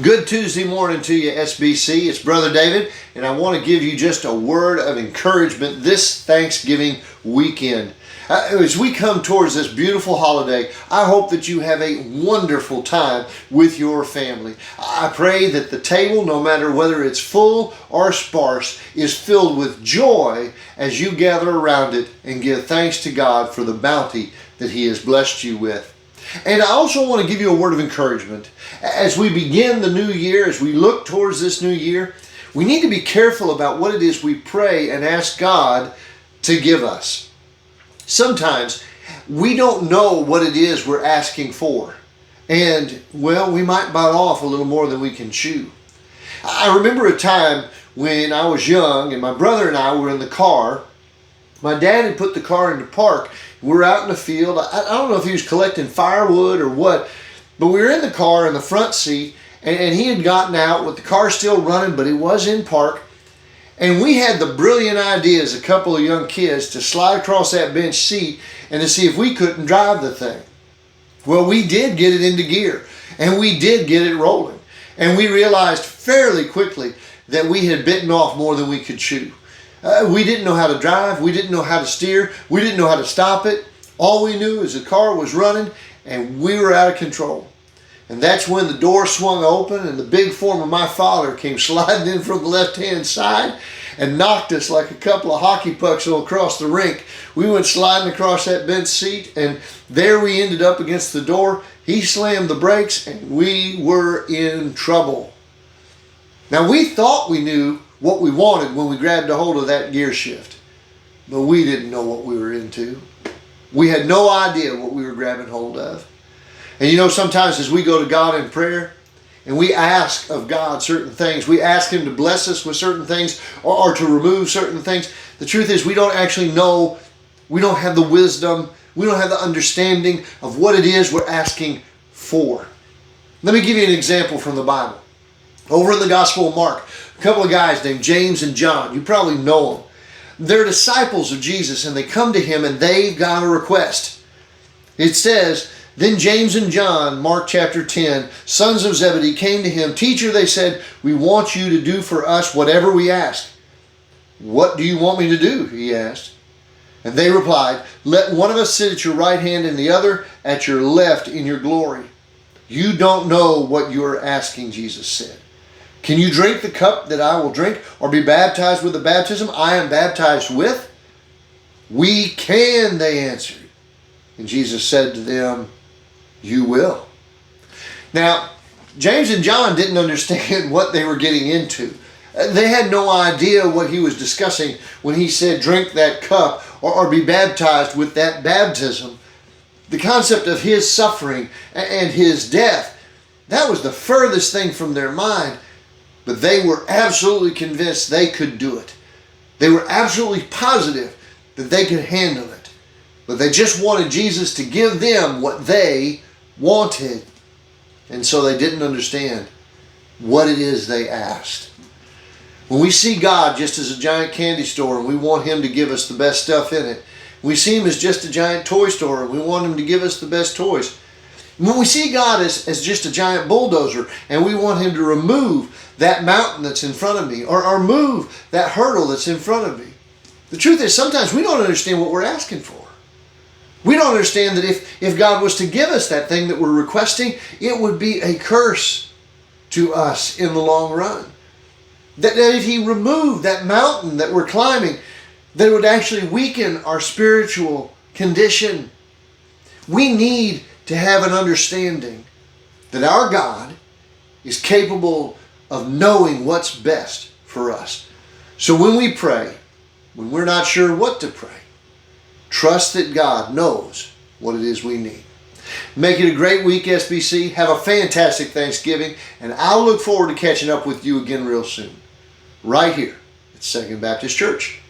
Good Tuesday morning to you, SBC. It's Brother David, and I want to give you just a word of encouragement this Thanksgiving weekend. As we come towards this beautiful holiday, I hope that you have a wonderful time with your family. I pray that the table, no matter whether it's full or sparse, is filled with joy as you gather around it and give thanks to God for the bounty that He has blessed you with. And I also want to give you a word of encouragement. As we begin the new year, as we look towards this new year, we need to be careful about what it is we pray and ask God to give us. Sometimes we don't know what it is we're asking for. And, well, we might bite off a little more than we can chew. I remember a time when I was young and my brother and I were in the car. My dad had put the car into park. We were out in the field. I don't know if he was collecting firewood or what, but we were in the car in the front seat, and he had gotten out with the car still running, but he was in park. And we had the brilliant idea as a couple of young kids to slide across that bench seat and to see if we couldn't drive the thing. Well, we did get it into gear, and we did get it rolling. And we realized fairly quickly that we had bitten off more than we could chew. We didn't know how to drive. We didn't know how to steer. We didn't know how to stop it. All we knew is the car was running and we were out of control. And that's when the door swung open and the big form of my father came sliding in from the left-hand side and knocked us like a couple of hockey pucks across the rink. We went sliding across that bench seat, and there we ended up against the door. He slammed the brakes and we were in trouble. Now, we thought we knew what we wanted when we grabbed a hold of that gear shift, but we didn't know what we were into. We had no idea what we were grabbing hold of. And you know, sometimes as we go to God in prayer and we ask of God certain things, we ask Him to bless us with certain things or to remove certain things, the truth is we don't actually know, we don't have the wisdom, we don't have the understanding of what it is we're asking for. Let me give you an example from the Bible. Over in the Gospel of Mark, a couple of guys named James and John. You probably know them. They're disciples of Jesus, and they come to Him and they've got a request. It says, "Then James and John," Mark chapter 10, "sons of Zebedee, came to Him. 'Teacher,' they said, 'we want you to do for us whatever we ask.' 'What do you want me to do?' He asked. And they replied, 'Let one of us sit at your right hand and the other at your left in your glory.' 'You don't know what you are asking,' Jesus said. 'Can you drink the cup that I will drink, or be baptized with the baptism I am baptized with?' 'We can,' they answered. And Jesus said to them, 'You will.'" Now, James and John didn't understand what they were getting into. They had no idea what He was discussing when He said, "Drink that cup," or be baptized with that baptism. The concept of His suffering and His death, that was the furthest thing from their mind. But they were absolutely convinced they could do it. They were absolutely positive that they could handle it. But they just wanted Jesus to give them what they wanted. And so they didn't understand what it is they asked. When we see God just as a giant candy store and we want Him to give us the best stuff in it, we see Him as just a giant toy store and we want Him to give us the best toys. When we see God as just a giant bulldozer and we want Him to remove that mountain that's in front of me or move that hurdle that's in front of me, the truth is sometimes we don't understand what we're asking for. We don't understand that if God was to give us that thing that we're requesting, it would be a curse to us in the long run. That if He removed that mountain that we're climbing, that it would actually weaken our spiritual condition. We need to have an understanding that our God is capable of knowing what's best for us. So when we pray, when we're not sure what to pray, trust that God knows what it is we need. Make it a great week, SBC. Have a fantastic Thanksgiving, and I'll look forward to catching up with you again real soon, right here at Second Baptist Church.